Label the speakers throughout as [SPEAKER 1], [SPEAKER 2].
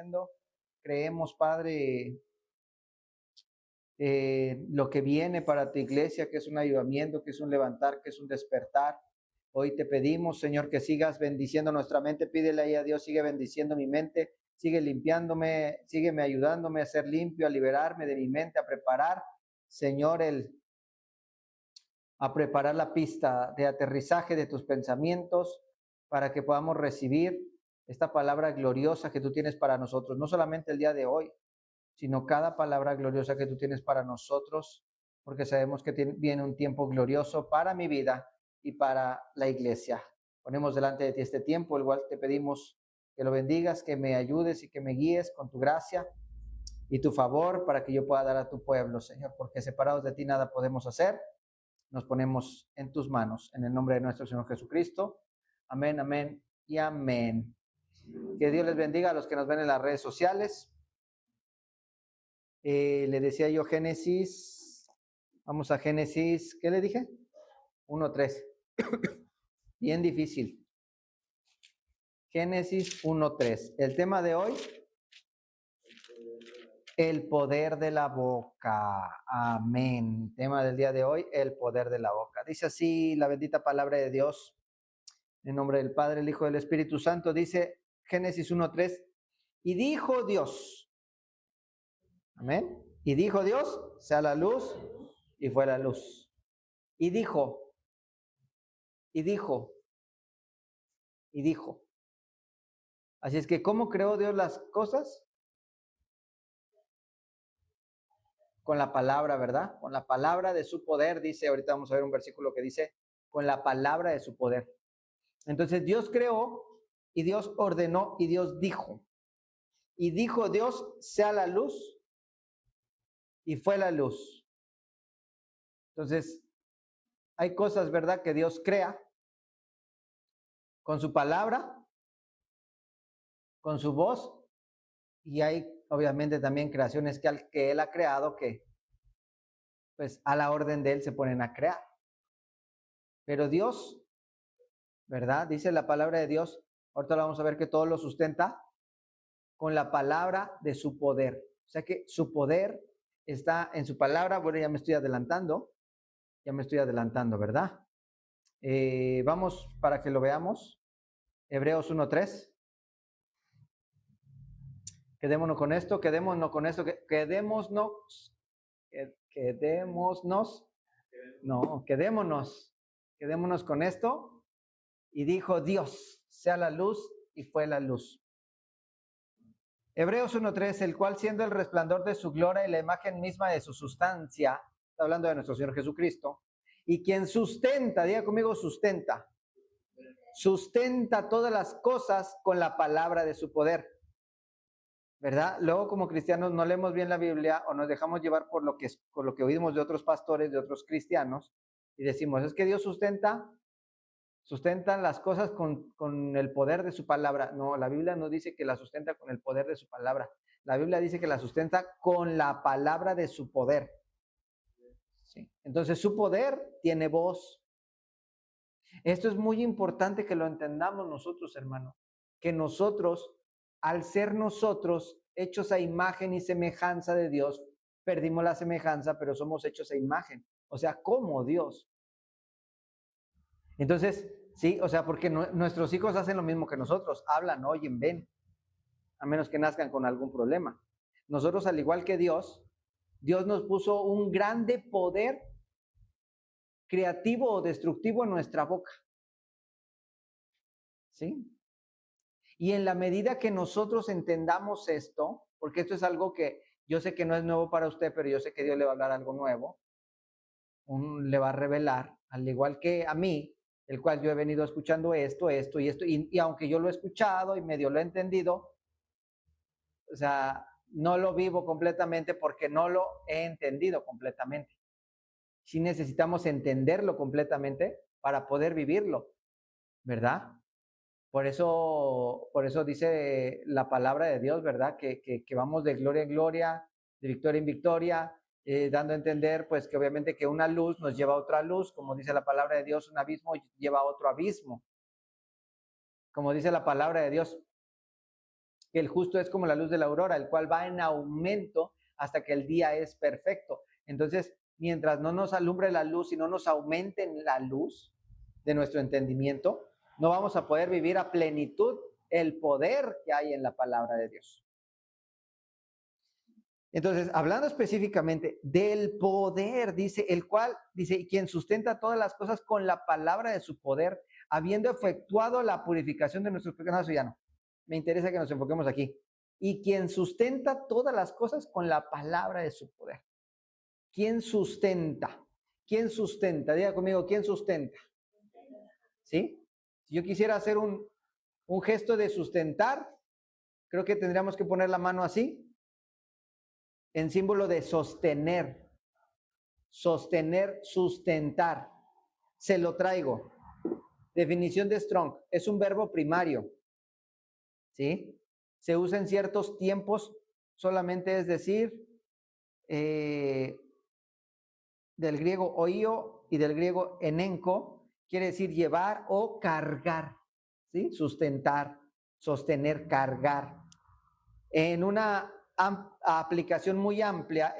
[SPEAKER 1] haciendo. Creemos, Padre, lo que viene para tu iglesia, que es un avivamiento, que es un levantar, que es un despertar. Hoy te pedimos, Señor, que sigas bendiciendo nuestra mente. Pídele ahí a Dios, sigue bendiciendo mi mente, sigue limpiándome, sígueme ayudándome a ser limpio, a liberarme de mi mente, a preparar, Señor, a preparar la pista de aterrizaje de tus pensamientos para que podamos recibir esta palabra gloriosa que tú tienes para nosotros, no solamente el día de hoy, sino cada palabra gloriosa que tú tienes para nosotros, porque sabemos que viene un tiempo glorioso para mi vida y para la iglesia. Ponemos delante de ti este tiempo, el cual te pedimos que lo bendigas, que me ayudes y que me guíes con tu gracia y tu favor para que yo pueda dar a tu pueblo, Señor, porque separados de ti nada podemos hacer. Nos ponemos en tus manos, en el nombre de nuestro Señor Jesucristo. Amén, amén y amén. Que Dios les bendiga a los que nos ven en las redes sociales. Le decía yo Génesis, vamos a Génesis, ¿qué le dije? 1:3. Bien difícil. Génesis 1:3. El tema de hoy, el poder de la boca. Amén. Tema del día de hoy, el poder de la boca. Dice así la bendita palabra de Dios. En nombre del Padre, el Hijo y del Espíritu Santo, dice Génesis 1:3. Y dijo Dios. Amén. Y dijo Dios, sea la luz, y fue la luz. Y dijo, y dijo, y dijo. Así es que, ¿cómo creó Dios las cosas? Con la palabra, ¿verdad? Con la palabra de su poder, dice, ahorita vamos a ver un versículo que dice, con la palabra de su poder. Entonces Dios creó y Dios ordenó y Dios dijo. Y dijo Dios, sea la luz, y fue la luz. Entonces, hay cosas, ¿verdad?, que Dios crea con su palabra, con su voz, y hay obviamente también creaciones que Él ha creado que, pues, a la orden de Él se ponen a crear. Pero Dios, ¿verdad? Dice la palabra de Dios, ahorita vamos a ver que todo lo sustenta con la palabra de su poder. O sea que su poder está en su palabra. Bueno, ya me estoy adelantando, ¿verdad? Vamos para que lo veamos. Hebreos 1:3. Quedémonos con esto, quedémonos con esto. Y dijo Dios, sea la luz, y fue la luz. Hebreos 1:3, el cual siendo el resplandor de su gloria y la imagen misma de su sustancia, está hablando de nuestro Señor Jesucristo, y quien sustenta, diga conmigo, sustenta todas las cosas con la palabra de su poder, ¿verdad? Luego, como cristianos, no leemos bien la Biblia o nos dejamos llevar por lo que oímos de otros pastores, de otros cristianos, y decimos, es que Dios sustentan las cosas con el poder de su palabra. No, la Biblia no dice que la sustenta con el poder de su palabra. La Biblia dice que la sustenta con la palabra de su poder. ¿Sí? Entonces, su poder tiene voz. Esto es muy importante que lo entendamos nosotros, hermano. Que nosotros, al ser nosotros hechos a imagen y semejanza de Dios, perdimos la semejanza, pero somos hechos a imagen. O sea, como Dios. Entonces, sí, o sea, porque nuestros hijos hacen lo mismo que nosotros, hablan, oyen, ven, a menos que nazcan con algún problema. Nosotros, al igual que Dios nos puso un grande poder creativo o destructivo en nuestra boca. ¿Sí? Y en la medida que nosotros entendamos esto, porque esto es algo que yo sé que no es nuevo para usted, pero yo sé que Dios le va a hablar algo nuevo, le va a revelar, al igual que a mí, el cual yo he venido escuchando esto y esto, y aunque yo lo he escuchado y medio lo he entendido, o sea, no lo vivo completamente porque no lo he entendido completamente. Sí necesitamos entenderlo completamente para poder vivirlo, ¿verdad? Por eso dice la palabra de Dios, ¿verdad? Que vamos de gloria en gloria, de victoria en victoria, dando a entender, pues, que obviamente que una luz nos lleva a otra luz, como dice la palabra de Dios, un abismo lleva a otro abismo. Como dice la palabra de Dios, que el justo es como la luz de la aurora, el cual va en aumento hasta que el día es perfecto. Entonces, mientras no nos alumbre la luz y no nos aumenten la luz de nuestro entendimiento, no vamos a poder vivir a plenitud el poder que hay en la palabra de Dios. Entonces, hablando específicamente del poder, dice, el cual, dice, quien sustenta todas las cosas con la palabra de su poder, habiendo efectuado la purificación de nuestros pecados. Ya no, me interesa que nos enfoquemos aquí. Y quien sustenta todas las cosas con la palabra de su poder. ¿Quién sustenta? ¿Quién sustenta? Diga conmigo, ¿quién sustenta? ¿Sí? Si yo quisiera hacer un gesto de sustentar, creo que tendríamos que poner la mano así, en símbolo de sostener. Sostener, sustentar. Se lo traigo. Definición de Strong. Es un verbo primario. ¿Sí? Se usa en ciertos tiempos, solamente es decir, del griego oío y del griego enenco, quiere decir llevar o cargar. ¿Sí? Sustentar, sostener, cargar. En una aplicación muy amplia,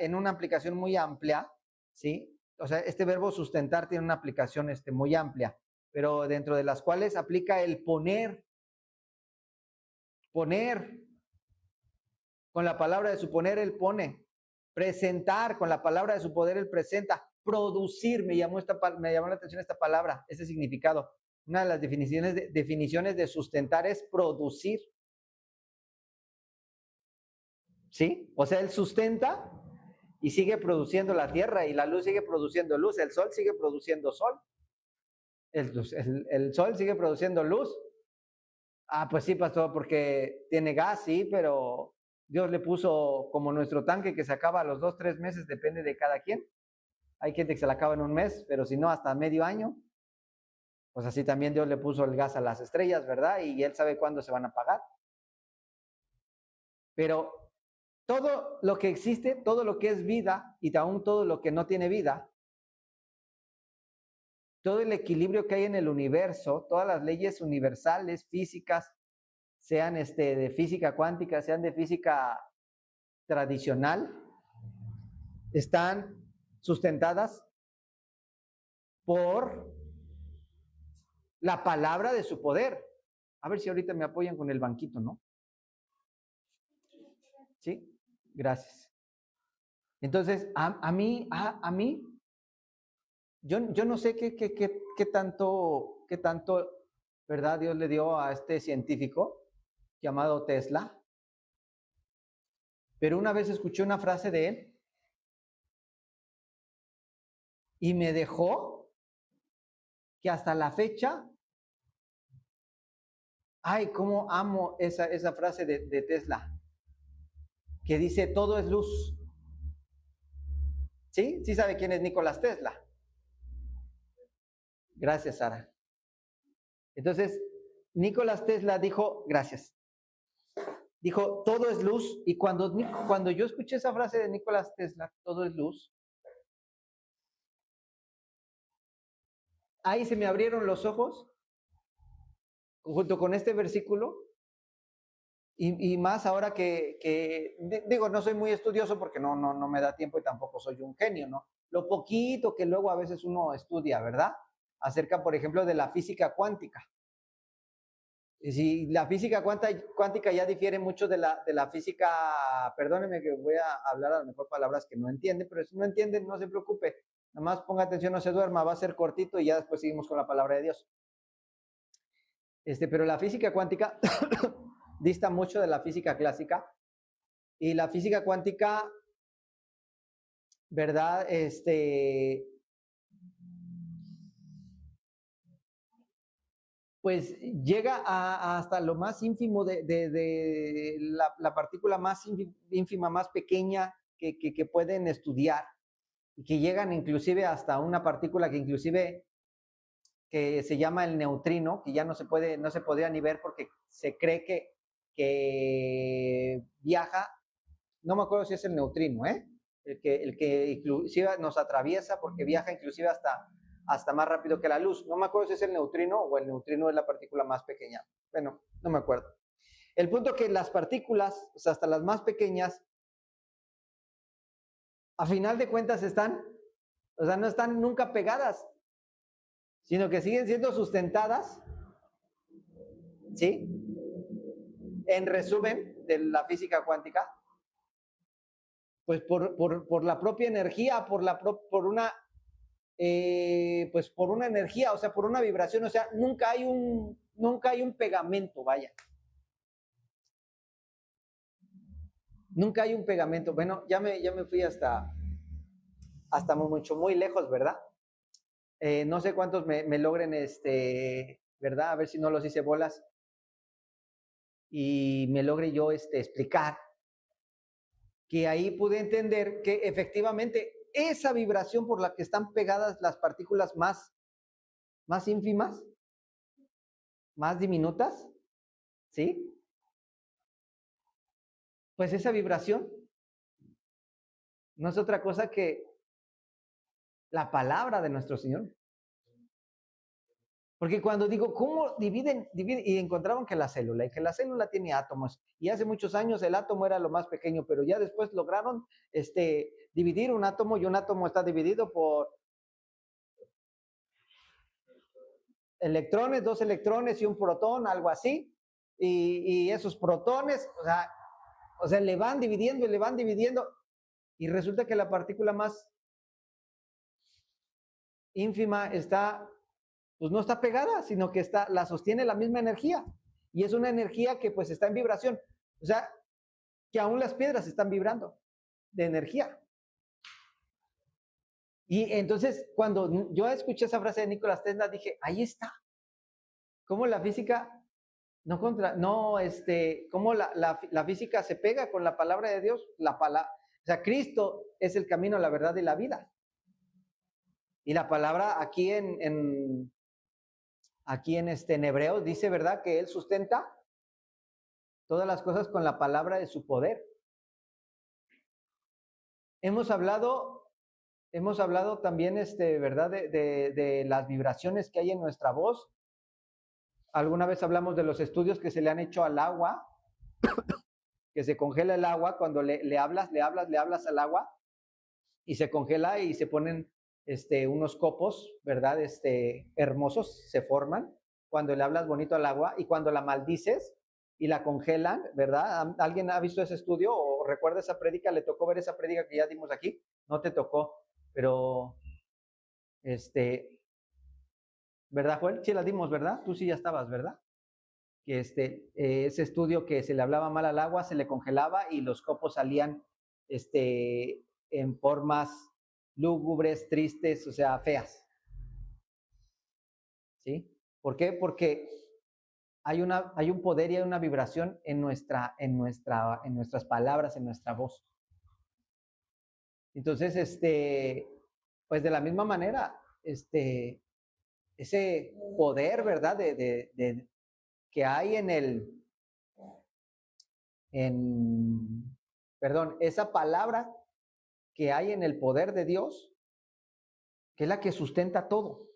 [SPEAKER 1] ¿sí? O sea, este verbo sustentar tiene una aplicación muy amplia, pero dentro de las cuales aplica el poner, con la palabra de su poner, él pone, presentar, con la palabra de su poder, él presenta, producir, me llamó la atención esta palabra, ese significado. Una de las definiciones de sustentar es producir. ¿Sí? O sea, él sustenta y sigue produciendo la tierra, y la luz sigue produciendo luz, el sol sigue produciendo sol, el sol sigue produciendo luz. Ah, pues sí, pastor, porque tiene gas, sí, pero Dios le puso como nuestro tanque que se acaba a los 2, 3 meses, depende de cada quien. Hay gente que se la acaba en un mes, pero si no, hasta medio año. Pues así también Dios le puso el gas a las estrellas, ¿verdad? Y Él sabe cuándo se van a apagar. Pero todo lo que existe, todo lo que es vida y aún todo lo que no tiene vida, todo el equilibrio que hay en el universo, todas las leyes universales, físicas, sean de física cuántica, sean de física tradicional, están sustentadas por la palabra de su poder. A ver si ahorita me apoyan con el banquito, ¿no? Sí, gracias. Entonces, a mí, yo no sé qué tanto, ¿verdad? Dios le dio a este científico llamado Tesla. Pero una vez escuché una frase de él y me dejó que hasta la fecha, ay, cómo amo esa frase de Tesla, que dice, todo es luz. ¿Sí? ¿Sí sabe quién es Nicolás Tesla? Gracias, Sara. Entonces, Nicolás Tesla dijo, gracias. Dijo, todo es luz. Y cuando yo escuché esa frase de Nicolás Tesla, todo es luz, ahí se me abrieron los ojos, junto con este versículo, y más ahora que digo, no soy muy estudioso porque no me da tiempo y tampoco soy un genio, ¿no? Lo poquito que luego a veces uno estudia, ¿verdad? Acerca, por ejemplo, de la física cuántica. Si la física cuántica ya difiere mucho de la física, perdónenme que voy a hablar a lo mejor palabras que no entienden, pero si no entienden, no se preocupe, nada más ponga atención, no se duerma, va a ser cortito y ya después seguimos con la palabra de Dios. Pero la física cuántica dista mucho de la física clásica, y la física cuántica, ¿verdad? Pues llega hasta lo más ínfimo de la partícula más ínfima, más pequeña que pueden estudiar, y que llegan inclusive hasta una partícula que se llama el neutrino, que ya no se podría ni ver porque se cree que viaja, no me acuerdo si es el neutrino, el que inclusive nos atraviesa porque viaja inclusive hasta más rápido que la luz. No me acuerdo si es el neutrino o el neutrino es la partícula más pequeña. Bueno, no me acuerdo. El punto que las partículas, o sea, hasta las más pequeñas, a final de cuentas están, o sea, no están nunca pegadas, sino que siguen siendo sustentadas, ¿sí? En resumen de la física cuántica, pues por la propia energía, por una, pues por una energía, o sea, por una vibración, o sea, nunca hay un pegamento, vaya. Nunca hay un pegamento. Bueno, ya me fui hasta muy lejos, ¿verdad? No sé cuántos me logren, ¿verdad? A ver si no los hice bolas y me logre yo explicar que ahí pude entender que efectivamente esa vibración por la que están pegadas las partículas más ínfimas, más diminutas, ¿sí? Pues esa vibración no es otra cosa que la palabra de nuestro Señor. Porque cuando digo, ¿cómo dividen? Y encontraron que la célula tiene átomos. Y hace muchos años el átomo era lo más pequeño, pero ya después lograron dividir un átomo, y un átomo está dividido por electrones, 2 electrones y un protón, algo así. Y esos protones, o sea, le van dividiendo y le van dividiendo. Y resulta que la partícula más ínfima pues no está pegada, sino que la sostiene la misma energía. Y es una energía que pues está en vibración. O sea, que aún las piedras están vibrando de energía. Y entonces, cuando yo escuché esa frase de Nikola Tesla, dije, ahí está. ¿Cómo la física cómo la física se pega con la palabra de Dios? O sea, Cristo es el camino, la verdad y la vida. Y la palabra aquí en Hebreos dice, ¿verdad? Que Él sustenta todas las cosas con la palabra de su poder. Hemos hablado también, ¿verdad? De las vibraciones que hay en nuestra voz. Alguna vez hablamos de los estudios que se le han hecho al agua, que se congela el agua cuando le hablas al agua y se congela y se ponen unos copos, ¿verdad? Hermosos se forman cuando le hablas bonito al agua, y cuando la maldices y la congelan, ¿verdad? ¿Alguien ha visto ese estudio o recuerda esa prédica? ¿Le tocó ver esa prédica que ya dimos aquí? No te tocó, pero ¿verdad, Joel? Sí la dimos, ¿verdad? Tú sí ya estabas, ¿verdad? Que ese estudio que se le hablaba mal al agua, se le congelaba y los copos salían en formas lúgubres, tristes, o sea, feas. ¿Sí? ¿Por qué? Porque hay un poder y hay una vibración en nuestras palabras, en nuestra voz. Entonces, pues de la misma manera, ese poder, ¿verdad? Que hay esa palabra que hay en el poder de Dios, que es la que sustenta todo.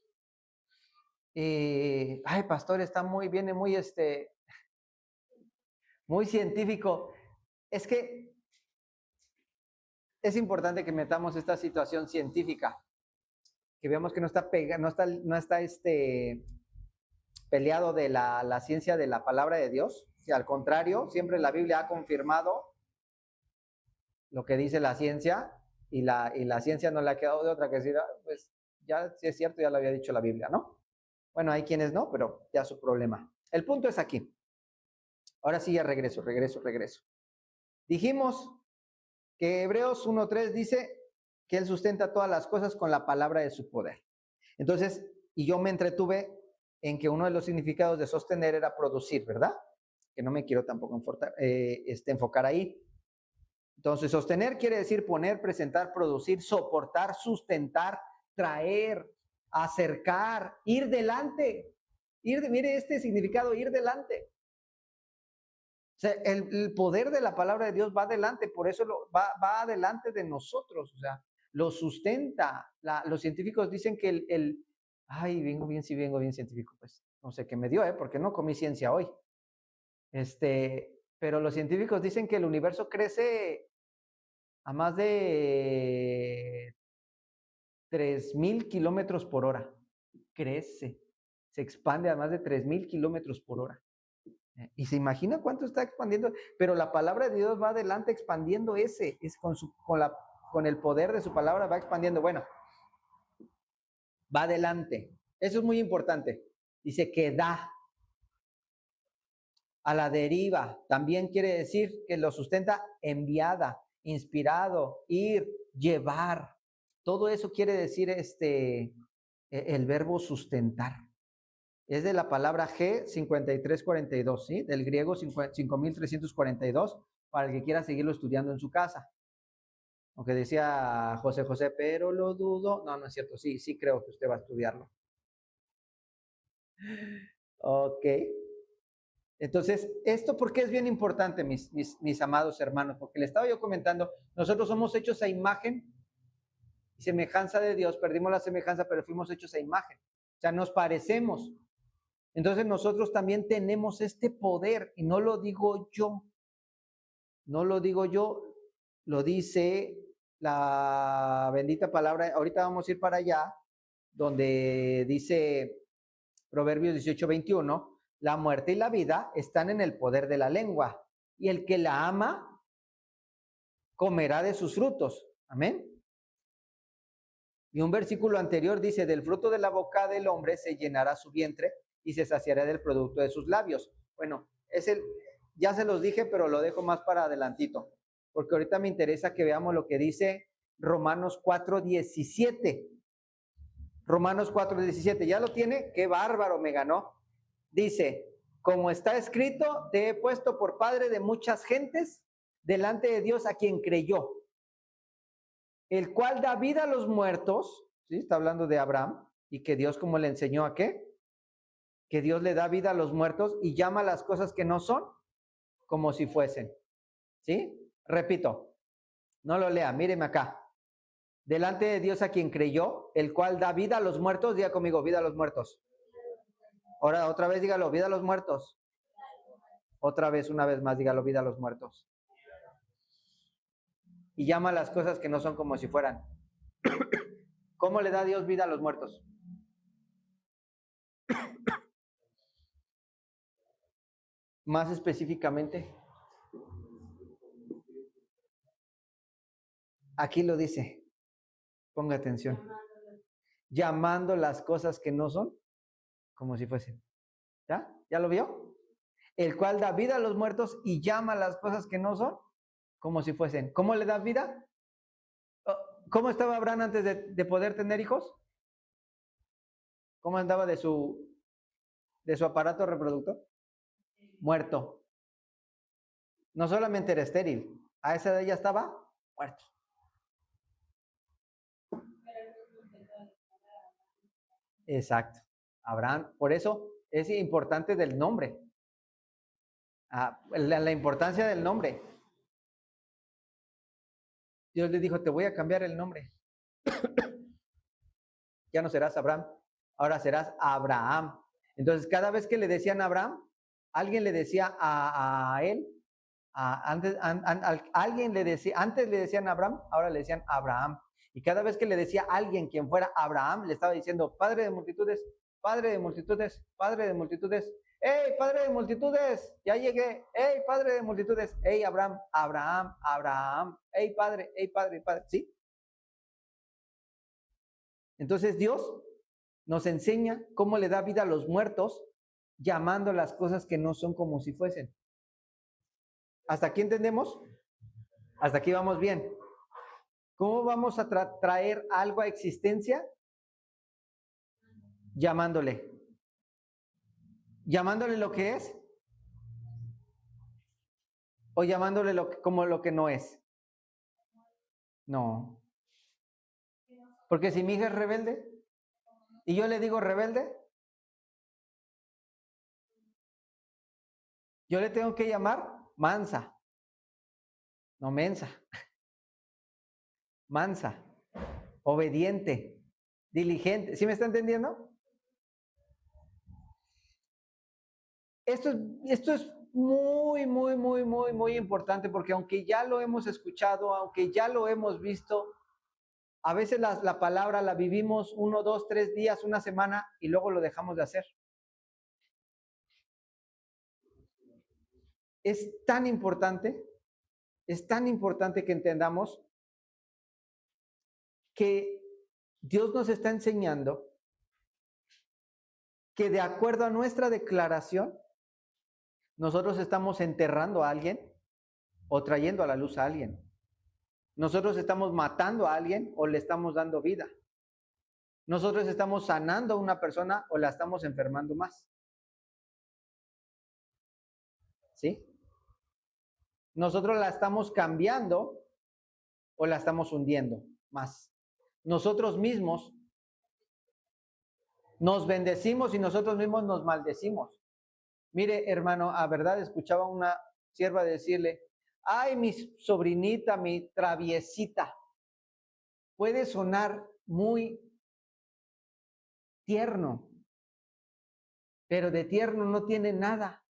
[SPEAKER 1] Ay, pastor, está viene muy científico. Es que es importante que metamos esta situación científica, que veamos que no está peleado de la ciencia de la palabra de Dios. Si al contrario, siempre la Biblia ha confirmado lo que dice la ciencia, y la ciencia no le ha quedado de otra que decir, pues ya si es cierto, ya lo había dicho la Biblia, ¿no? Bueno, hay quienes no, pero ya su problema. El punto es aquí. Ahora sí, ya regreso. Dijimos que Hebreos 1:3 dice que Él sustenta todas las cosas con la palabra de su poder. Entonces, y yo me entretuve en que uno de los significados de sostener era producir, ¿verdad? Que no me quiero tampoco enfocar ahí. Entonces, sostener quiere decir poner, presentar, producir, soportar, sustentar, traer, acercar, ir delante. Mire este significado, ir delante. O sea, el poder de la palabra de Dios va adelante, por eso va adelante de nosotros, o sea, lo sustenta. Los científicos dicen que ay, vengo bien científico, pues, no sé qué me dio, porque no comí ciencia hoy. Pero los científicos dicen que el universo crece a más de 3,000 kilómetros por hora. Crece, se expande a más de 3,000 kilómetros por hora. Y se imagina cuánto está expandiendo, pero la palabra de Dios va adelante expandiendo es con el poder de su palabra va expandiendo. Bueno, va adelante. Eso es muy importante. Dice que da a la deriva. También quiere decir que lo sustenta enviada, inspirado, ir, llevar. Todo eso quiere decir el verbo sustentar. Es de la palabra G5342, ¿sí? Del griego 5342, para el que quiera seguirlo estudiando en su casa. Aunque decía José, pero lo dudo. No, no es cierto. Sí creo que usted va a estudiarlo. Ok. Entonces, ¿esto por qué es bien importante, mis amados hermanos? Porque le estaba yo comentando, nosotros somos hechos a imagen y semejanza de Dios. Perdimos la semejanza, pero fuimos hechos a imagen. O sea, nos parecemos. Entonces, nosotros también tenemos este poder, y no lo digo yo. No lo digo yo, lo dice la bendita palabra. Ahorita vamos a ir para allá, donde dice Proverbios 18:21, la muerte y la vida están en el poder de la lengua, y el que la ama comerá de sus frutos. Amén. Y un versículo anterior dice, del fruto de la boca del hombre se llenará su vientre y se saciará del producto de sus labios. Bueno, ya se los dije, pero lo dejo más para adelantito, porque ahorita me interesa que veamos lo que dice Romanos 4:17. Romanos 4:17, ¿ya lo tiene? ¡Qué bárbaro, me ganó! Dice, como está escrito, te he puesto por padre de muchas gentes delante de Dios a quien creyó, el cual da vida a los muertos, ¿sí? Está hablando de Abraham, y que Dios como le enseñó a qué, que Dios le da vida a los muertos y llama las cosas que no son como si fuesen, ¿sí? Repito, no lo lea, míreme acá. Delante de Dios a quien creyó, el cual da vida a los muertos, diga conmigo, vida a los muertos. Ahora, otra vez dígalo, vida a los muertos. Otra vez, una vez más, dígalo, vida a los muertos. Y llama las cosas que no son como si fueran. ¿Cómo le da Dios vida a los muertos? Más específicamente, aquí lo dice. Ponga atención. Llamando las cosas que no son como si fuesen. ¿Ya? ¿Ya lo vio? El cual da vida a los muertos y llama las cosas que no son como si fuesen. ¿Cómo le da vida? ¿Cómo estaba Abraham antes de poder tener hijos? ¿Cómo andaba de su aparato reproductor? Muerto. No solamente era estéril, a esa edad ya estaba muerto. Exacto. Abraham, por eso es importante del nombre. La importancia del nombre. Dios le dijo, te voy a cambiar el nombre. Ya no serás Abraham, ahora serás Abraham. Entonces, cada vez que le decían Abraham, alguien le decía a él, alguien le decía, antes le decían Abraham, ahora le decían Abraham. Y cada vez que le decía a alguien quien fuera Abraham, le estaba diciendo, Padre de multitudes, Padre de multitudes, Padre de multitudes. ¡Hey, Padre de multitudes! Ya llegué. ¡Hey, Padre de multitudes! ¡Hey, Abraham, Abraham, Abraham! ¡Hey, Padre, Padre! ¿Sí? Entonces Dios nos enseña cómo le da vida a los muertos, llamando las cosas que no son como si fuesen. ¿Hasta aquí entendemos? Hasta aquí vamos bien. ¿Cómo vamos a traer algo a existencia? Llamándole. ¿Llamándole lo que es? ¿O llamándole como lo que no es? No. Porque si mi hija es rebelde y yo le digo rebelde, yo le tengo que llamar mansa, no mensa. Mansa, obediente, diligente. ¿Sí me está entendiendo? Esto es muy, muy, muy, muy, muy importante, porque aunque ya lo hemos escuchado, aunque ya lo hemos visto, a veces la palabra la vivimos 1, 2, 3 días, una semana y luego lo dejamos de hacer. Es tan importante que entendamos que Dios nos está enseñando que de acuerdo a nuestra declaración, nosotros estamos enterrando a alguien o trayendo a la luz a alguien. Nosotros estamos matando a alguien o le estamos dando vida. Nosotros estamos sanando a una persona o la estamos enfermando más. ¿Sí? Nosotros la estamos cambiando o la estamos hundiendo más. Nosotros mismos nos bendecimos y nosotros mismos nos maldecimos. Mire, hermano, a verdad escuchaba una sierva decirle, ay, mi sobrinita, mi traviesita. Puede sonar muy tierno, pero de tierno no tiene nada.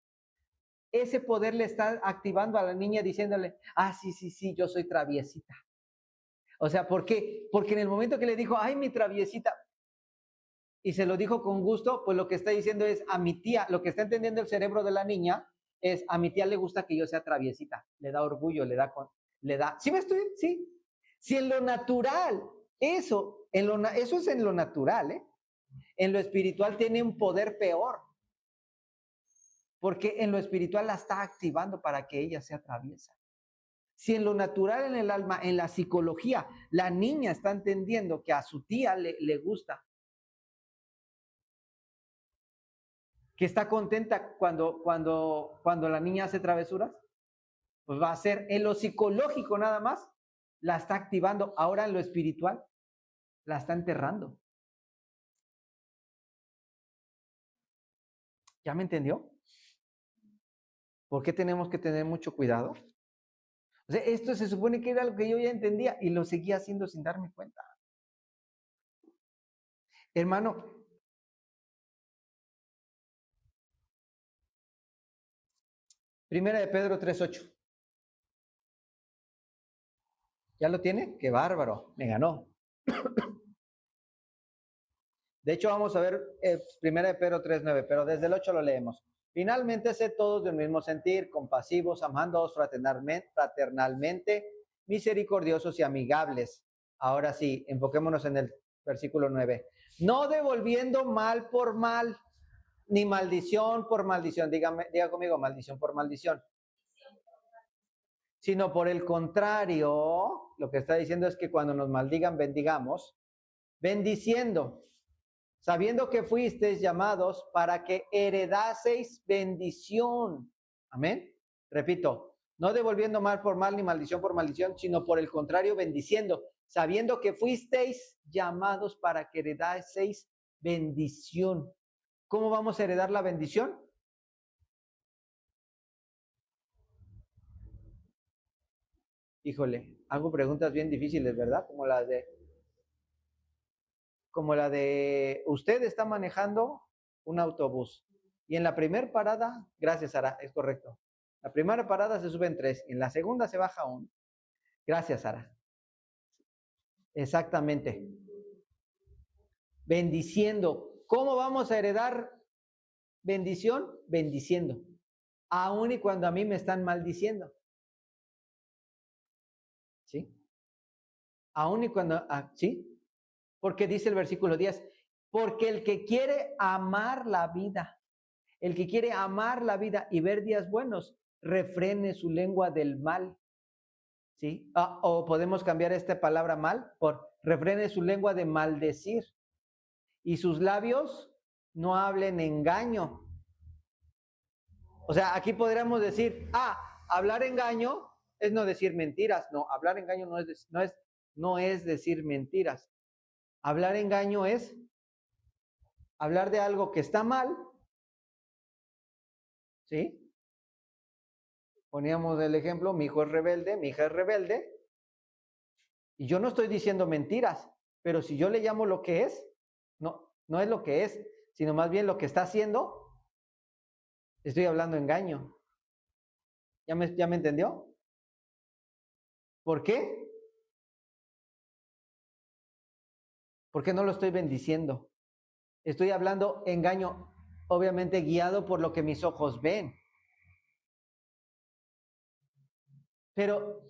[SPEAKER 1] Ese poder le está activando a la niña diciéndole, ah, sí, sí, sí, yo soy traviesita. O sea, ¿por qué? Porque en el momento que le dijo, ay, mi traviesita, y se lo dijo con gusto, pues lo que está diciendo es, a mi tía, lo que está entendiendo el cerebro de la niña es, a mi tía le gusta que yo sea traviesita, le da orgullo, le da, ¿sí me estoy? Sí. Si en lo natural, eso es en lo natural, ¿eh? En lo espiritual tiene un poder peor, porque en lo espiritual la está activando para que ella sea traviesa. Si en lo natural, en el alma, en la psicología, la niña está entendiendo que a su tía le gusta, que está contenta cuando la niña hace travesuras, pues va a ser en lo psicológico nada más, la está activando. Ahora en lo espiritual, la está enterrando. ¿Ya me entendió? ¿Por qué tenemos que tener mucho cuidado? O sea, esto se supone que era lo que yo ya entendía y lo seguía haciendo sin darme cuenta. Hermano, Primera de Pedro 3:8. ¿Ya lo tiene? ¡Qué bárbaro! Me ganó. De hecho, vamos a ver Primera de Pedro 3:9, pero desde el 8 lo leemos. Finalmente, sed todos del mismo sentir, compasivos, amándoos fraternalmente, misericordiosos y amigables. Ahora sí, enfoquémonos en el versículo 9. No devolviendo mal por mal, ni maldición por maldición. Diga conmigo, maldición por maldición. Sino por el contrario, lo que está diciendo es que cuando nos maldigan, bendigamos, bendiciendo, sabiendo que fuisteis llamados para que heredaseis bendición. Amén. Repito, no devolviendo mal por mal ni maldición por maldición, sino por el contrario, bendiciendo, sabiendo que fuisteis llamados para que heredaseis bendición. ¿Cómo vamos a heredar la bendición? Híjole, hago preguntas bien difíciles, ¿verdad? Como la de usted está manejando un autobús y en la primera parada, gracias Sara, es correcto. La primera parada se suben 3, en la segunda se baja 1. Gracias Sara. Exactamente. Bendiciendo. ¿Cómo vamos a heredar bendición? Bendiciendo. Aún y cuando a mí me están maldiciendo. ¿Sí? Aún y cuando, ¿sí? Porque dice el versículo 10, porque el que quiere amar la vida, el que quiere amar la vida y ver días buenos, refrene su lengua del mal. ¿Sí? O podemos cambiar esta palabra mal por refrene su lengua de maldecir y sus labios no hablen engaño. O sea, aquí podríamos decir, hablar engaño es no decir mentiras. No, hablar engaño no es decir mentiras. Hablar engaño es hablar de algo que está mal, ¿sí? Poníamos el ejemplo, mi hijo es rebelde, mi hija es rebelde, y yo no estoy diciendo mentiras, pero si yo le llamo lo que es, no es lo que es, sino más bien lo que está haciendo, estoy hablando engaño. ¿Ya me entendió? ¿Por qué? Porque no lo estoy bendiciendo. Estoy hablando engaño, obviamente guiado por lo que mis ojos ven. Pero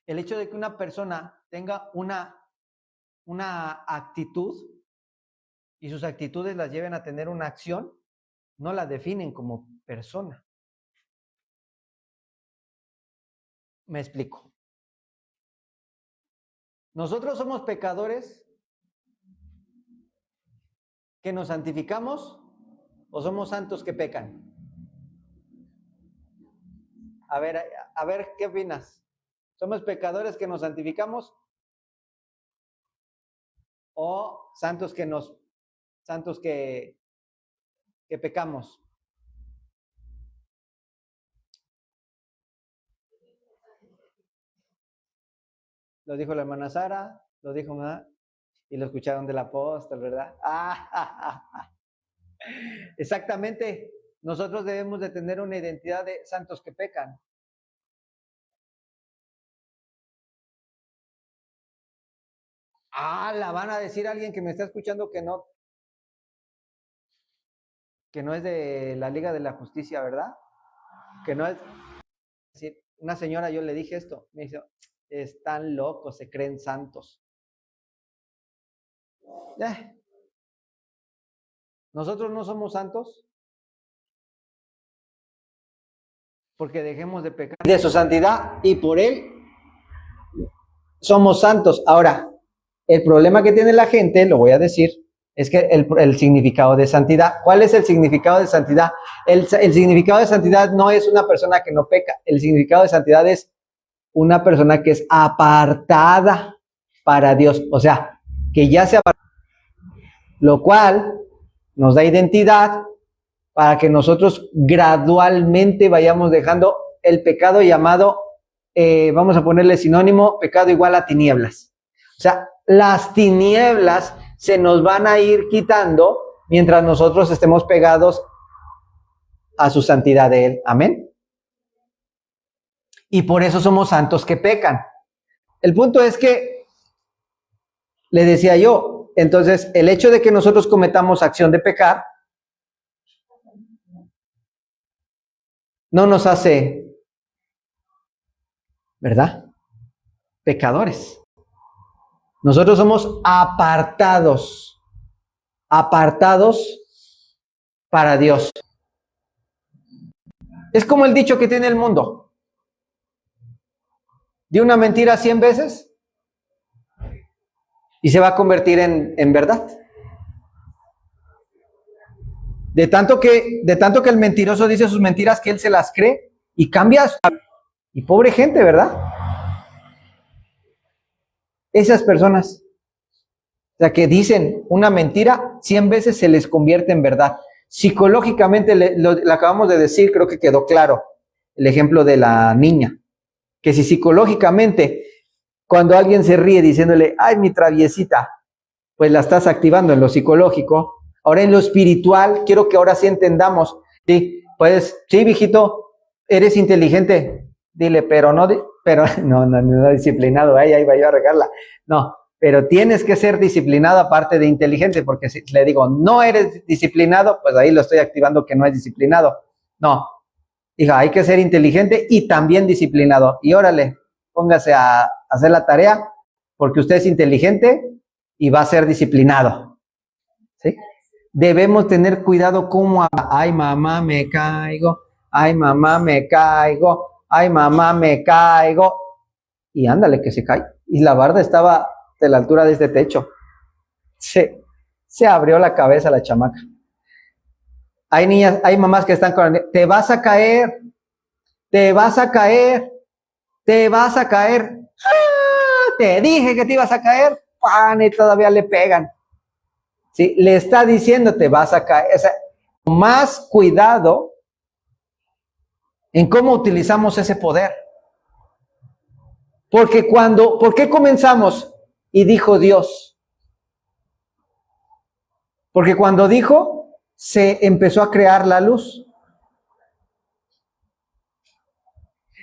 [SPEAKER 1] el hecho de que una persona tenga una actitud y sus actitudes las lleven a tener una acción, no la definen como persona. Me explico. Nosotros somos pecadores que nos santificamos o somos santos que pecan. A ver, ¿qué opinas? ¿Somos pecadores que nos santificamos o santos que pecamos? Lo dijo la hermana Sara, lo dijo mamá, y lo escucharon del apóstol, ¿verdad? Exactamente. Nosotros debemos de tener una identidad de santos que pecan. La van a decir a alguien que me está escuchando que no es de la Liga de la Justicia, ¿verdad? Que no es. Una señora, yo le dije esto, me dice, están locos, se creen santos. Nosotros no somos santos porque dejemos de pecar de su santidad y por él somos santos. Ahora, el problema que tiene la gente, lo voy a decir, es que el significado de santidad. ¿Cuál es el significado de santidad? El significado de santidad no es una persona que no peca. El significado de santidad es una persona que es apartada para Dios. O sea, que ya se apartó. Lo cual nos da identidad para que nosotros gradualmente vayamos dejando el pecado llamado, vamos a ponerle sinónimo, pecado igual a tinieblas. O sea, las tinieblas se nos van a ir quitando mientras nosotros estemos pegados a su santidad de Él. Amén. Y por eso somos santos que pecan. El punto es que, le decía yo, entonces el hecho de que nosotros cometamos acción de pecar, no nos hace, ¿verdad? Pecadores. Nosotros somos apartados para Dios. Es como el dicho que tiene el mundo. Di una mentira 100 veces y se va a convertir en verdad. De tanto que el mentiroso dice sus mentiras que él se las cree y cambia. Y pobre gente, ¿verdad? Esas personas, o sea, que dicen una mentira 100 veces se les convierte en verdad. Psicológicamente, lo acabamos de decir, creo que quedó claro el ejemplo de la niña. Que si psicológicamente, cuando alguien se ríe diciéndole, ay, mi traviesita, pues la estás activando en lo psicológico. Ahora en lo espiritual, quiero que ahora sí entendamos. Sí, pues, sí, viejito, eres inteligente. Dile, pero no disciplinado, ahí va yo a regarla. No, pero tienes que ser disciplinado aparte de inteligente, porque si le digo, no eres disciplinado, pues ahí lo estoy activando que no es disciplinado. No, hija, hay que ser inteligente y también disciplinado. Y órale, póngase a hacer la tarea, porque usted es inteligente y va a ser disciplinado. ¿Sí? Debemos tener cuidado como, ay, mamá, me caigo, ay, mamá, me caigo, ay, mamá, me caigo. Y ándale, que se cae. Y la barda estaba de la altura de este techo. Se abrió la cabeza la chamaca. Hay niñas, hay mamás que están con, te vas a caer, te vas a caer, te vas a caer. ¡Ah! Te dije que te ibas a caer. ¡Pan! Y todavía le pegan. ¿Sí? Le está diciendo, te vas a caer. O sea, más cuidado en cómo utilizamos ese poder. Porque ¿por qué comenzamos? Y dijo Dios. Porque cuando dijo, se empezó a crear la luz.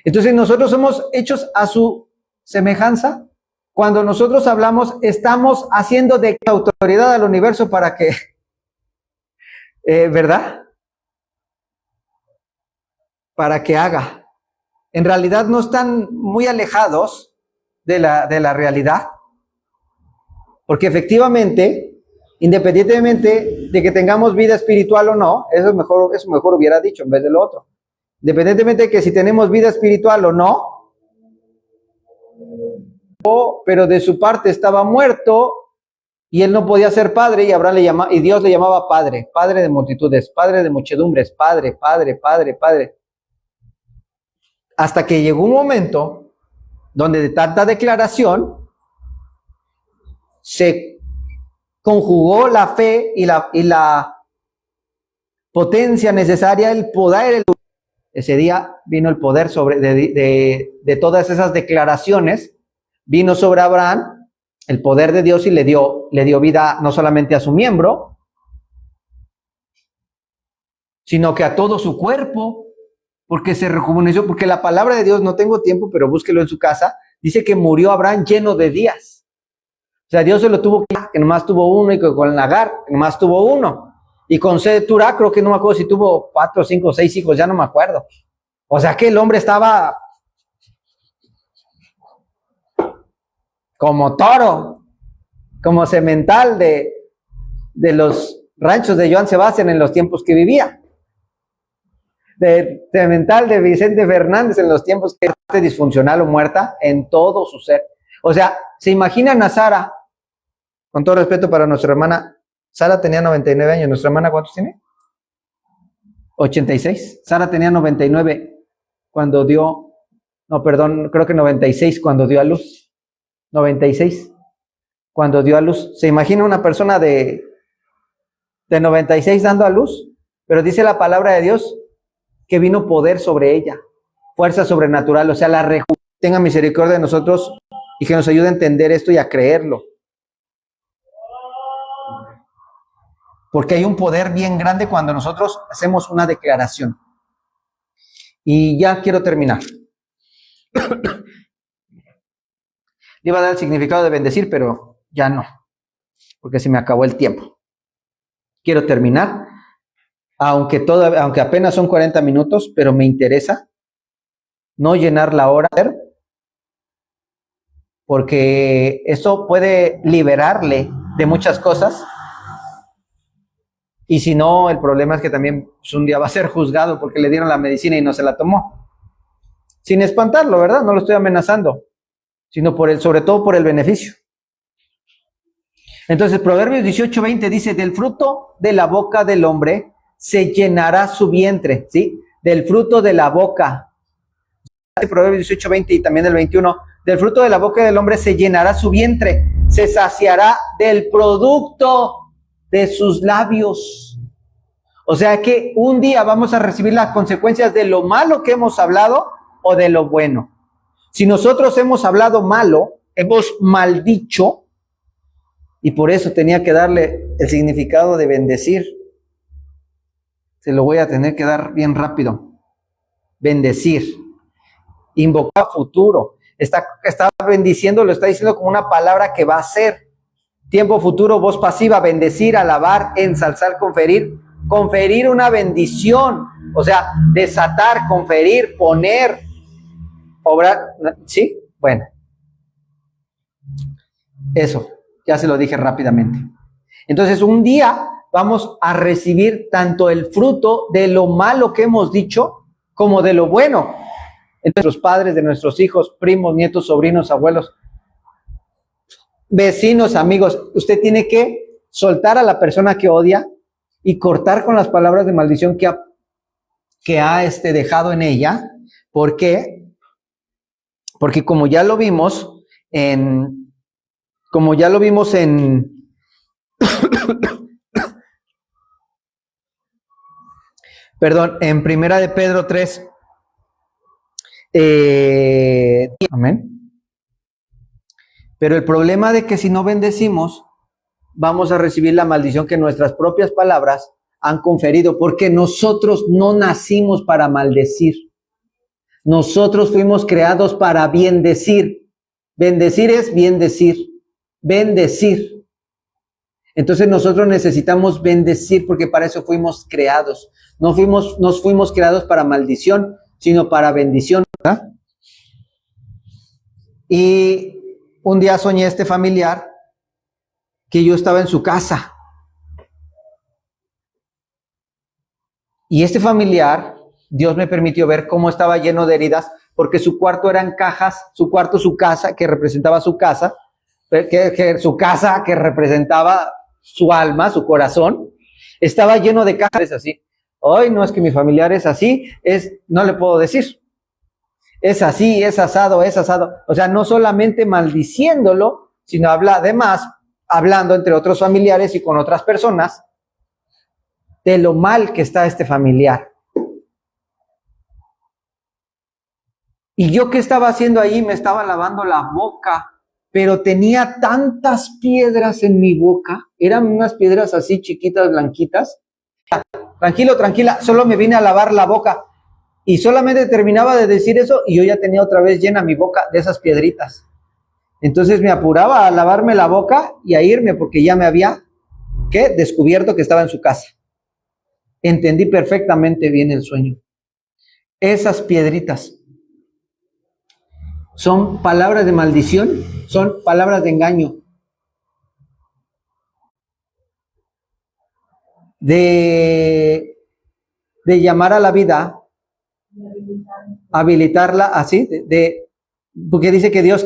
[SPEAKER 1] Entonces nosotros somos hechos a su semejanza. Cuando nosotros hablamos, estamos haciendo de autoridad al universo para que, ¿verdad? Para que haga. En realidad no están muy alejados de la realidad. Porque efectivamente, independientemente de que tengamos vida espiritual o no, eso mejor hubiera dicho en vez de lo otro. Independientemente de que si tenemos vida espiritual o no, pero de su parte estaba muerto y él no podía ser padre, y y Dios le llamaba padre, padre de multitudes, padre de muchedumbres, padre. Hasta que llegó un momento donde de tanta declaración se conjugó la fe y la potencia necesaria, el poder. Ese día vino el poder de todas esas declaraciones, vino sobre Abraham el poder de Dios y le dio vida no solamente a su miembro, sino que a todo su cuerpo, porque se rejuveneció, porque la palabra de Dios, no tengo tiempo, pero búsquelo en su casa, dice que murió Abraham lleno de días. O sea, Dios se lo tuvo que nomás tuvo uno, y con Agar nomás tuvo uno. Y con Seturá creo que no me acuerdo si tuvo 4, 5, 6 hijos, ya no me acuerdo. O sea que el hombre estaba como toro, como semental de los ranchos de Joan Sebastián en los tiempos que vivía. De semental de Vicente Fernández en los tiempos que era disfuncional o muerta en todo su ser. O sea, ¿se imaginan a Sara? Con todo respeto para nuestra hermana, Sara tenía 99 años. ¿Nuestra hermana cuántos tiene? 86. Sara tenía 99 cuando dio, no, perdón, creo que 96 cuando dio a luz. 96 cuando dio a luz. ¿Se imagina una persona de 96 dando a luz? Pero dice la palabra de Dios que vino poder sobre ella, fuerza sobrenatural, o sea, tenga misericordia de nosotros y que nos ayude a entender esto y a creerlo. Porque hay un poder bien grande cuando nosotros hacemos una declaración. Y ya quiero terminar. Le iba a dar el significado de bendecir, pero ya no, porque se me acabó el tiempo. Quiero terminar, aunque apenas son 40 minutos, pero me interesa no llenar la hora, porque eso puede liberarle de muchas cosas. Y si no, el problema es que también un día va a ser juzgado porque le dieron la medicina y no se la tomó. Sin espantarlo, ¿verdad? No lo estoy amenazando, sino sobre todo por el beneficio. Entonces, Proverbios 18:20 dice, del fruto de la boca del hombre se llenará su vientre, ¿sí? Del fruto de la boca. Proverbios 18:20 y también el 21, del fruto de la boca del hombre se llenará su vientre, se saciará del producto de sus labios. O sea que un día vamos a recibir las consecuencias de lo malo que hemos hablado o de lo bueno. Si nosotros hemos hablado malo, hemos maldicho, y por eso tenía que darle el significado de bendecir. Se lo voy a tener que dar bien rápido. Bendecir. Invocar futuro. Está bendiciendo, lo está diciendo como una palabra que va a ser. Tiempo futuro, voz pasiva, bendecir, alabar, ensalzar, conferir. Conferir una bendición. O sea, desatar, conferir, poner, obrar. ¿Sí? Bueno. Eso, ya se lo dije rápidamente. Entonces, un día vamos a recibir tanto el fruto de lo malo que hemos dicho como de lo bueno. De nuestros padres, de nuestros hijos, primos, nietos, sobrinos, abuelos, vecinos, amigos. Usted tiene que soltar a la persona que odia y cortar con las palabras de maldición que ha dejado en ella. ¿Por qué? Porque como ya lo vimos en perdón, en Primera de Pedro 3, amén. Pero el problema de que si no bendecimos, vamos a recibir la maldición que nuestras propias palabras han conferido, porque nosotros no nacimos para maldecir. Nosotros fuimos creados para bendecir. Bendecir es bien decir. Bendecir. Entonces nosotros necesitamos bendecir porque para eso fuimos creados. No fuimos creados para maldición, sino para bendición, ¿verdad? Y un día soñé este familiar que yo estaba en su casa. Y este familiar, Dios me permitió ver cómo estaba lleno de heridas, porque su cuarto eran cajas, su casa, que representaba su casa, su casa que representaba su alma, su corazón, estaba lleno de cajas así. Hoy no es que mi familiar es así, no le puedo decir. Es así, es asado, es asado. O sea, no solamente maldiciéndolo, sino además hablando entre otros familiares y con otras personas de lo mal que está este familiar. Y yo, ¿qué estaba haciendo ahí? Me estaba lavando la boca, pero tenía tantas piedras en mi boca, eran unas piedras así chiquitas, blanquitas. Tranquilo, tranquila, solo me vine a lavar la boca. Y solamente terminaba de decir eso y yo ya tenía otra vez llena mi boca de esas piedritas. Entonces me apuraba a lavarme la boca y a irme porque ya me había descubierto que estaba en su casa. Entendí perfectamente bien el sueño. Esas piedritas son palabras de maldición, son palabras de engaño, de llamar a la vida, habilitarla así, porque dice que Dios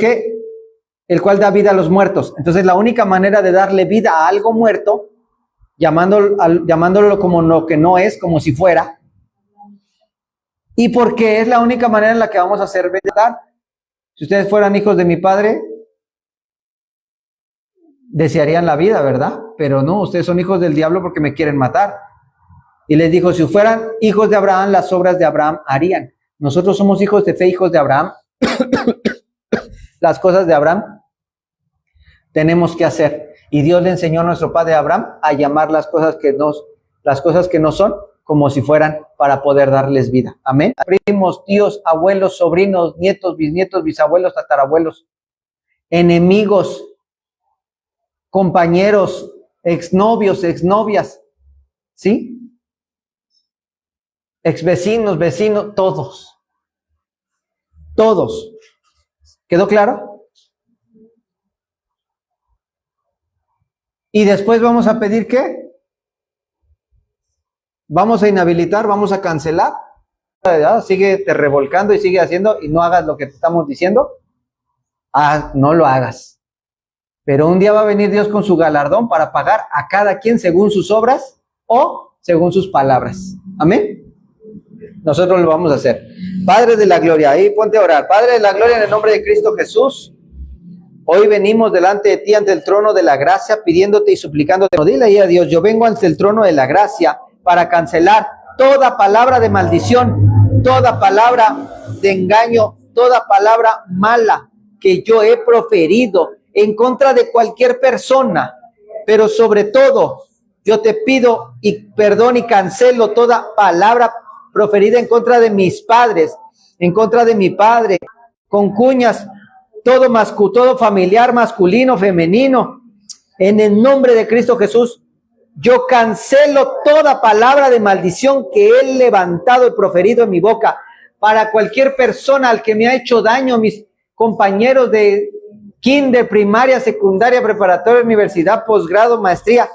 [SPEAKER 1] el cual da vida a los muertos. Entonces la única manera de darle vida a algo muerto, llamándolo como lo que no es, como si fuera, y porque es la única manera en la que vamos a hacer verdad. Si ustedes fueran hijos de mi padre, desearían la vida, ¿verdad? Pero no, ustedes son hijos del diablo porque me quieren matar. Y les dijo, si fueran hijos de Abraham, las obras de Abraham harían. Nosotros somos hijos de fe, hijos de Abraham. Las cosas de Abraham tenemos que hacer. Y Dios le enseñó a nuestro padre Abraham a llamar las cosas que no son como si fueran, para poder darles vida. Amén. Primos, tíos, abuelos, sobrinos, nietos, bisnietos, bisabuelos, tatarabuelos, enemigos, compañeros, exnovios, exnovias, ¿sí? Exvecinos, vecinos, todos. Todos. ¿Quedó claro? Y después vamos a pedir ¿qué? Vamos a inhabilitar, vamos a cancelar. Sigue te revolcando y sigue haciendo y no hagas lo que te estamos diciendo. No lo hagas. Pero un día va a venir Dios con su galardón para pagar a cada quien según sus obras o según sus palabras. Amén. Nosotros lo vamos a hacer. Padre de la gloria, ahí ponte a orar. Padre de la gloria, en el nombre de Cristo Jesús, hoy venimos delante de ti, ante el trono de la gracia, pidiéndote y suplicándote. Dile ahí a Dios, yo vengo ante el trono de la gracia para cancelar toda palabra de maldición, toda palabra de engaño, toda palabra mala que yo he proferido en contra de cualquier persona, pero sobre todo yo te pido y perdón y cancelo toda palabra proferida en contra de mis padres, en contra de mi padre, con cuñas, todo familiar, masculino, femenino, en el nombre de Cristo Jesús. Yo cancelo toda palabra de maldición que he levantado y proferido en mi boca para cualquier persona al que me ha hecho daño, mis compañeros de kinder, primaria, secundaria, preparatoria, universidad, posgrado, maestría,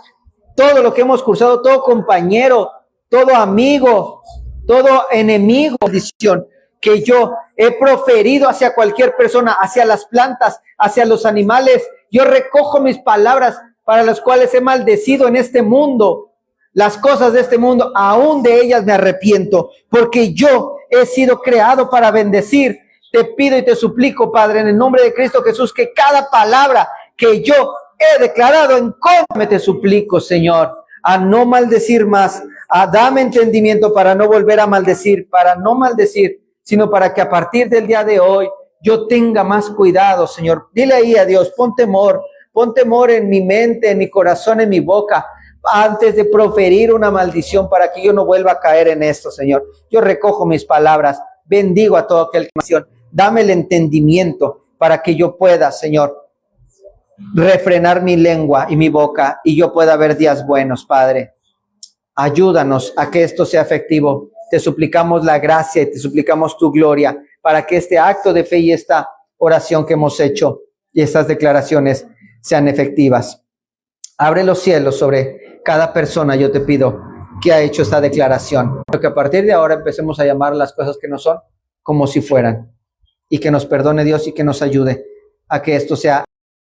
[SPEAKER 1] todo lo que hemos cursado, todo compañero, todo amigo, todo enemigo, maldición que yo he proferido hacia cualquier persona, hacia las plantas, hacia los animales. Yo recojo mis palabras para las cuales he maldecido en este mundo, las cosas de este mundo, aún de ellas me arrepiento, porque yo he sido creado para bendecir. Te pido y te suplico, Padre, en el nombre de Cristo Jesús, que cada palabra que yo he declarado en contra, te suplico, Señor, a no maldecir más, a dame entendimiento para no volver a maldecir, sino para que a partir del día de hoy yo tenga más cuidado, Señor. Dile ahí a Dios, pon temor en mi mente, en mi corazón, en mi boca, antes de proferir una maldición para que yo no vuelva a caer en esto, Señor. Yo recojo mis palabras bendigo a todo aquel que me dame el entendimiento para que yo pueda, Señor, refrenar mi lengua y mi boca y yo pueda ver días buenos, Padre. Ayúdanos a que esto sea efectivo. Te suplicamos la gracia y te suplicamos tu gloria para que este acto de fe y esta oración que hemos hecho y estas declaraciones sean efectivas. Abre los cielos sobre cada persona, yo te pido, que ha hecho esta declaración. Que a partir de ahora empecemos a llamar las cosas que no son como si fueran. Y que nos perdone Dios y que nos ayude a que esto sea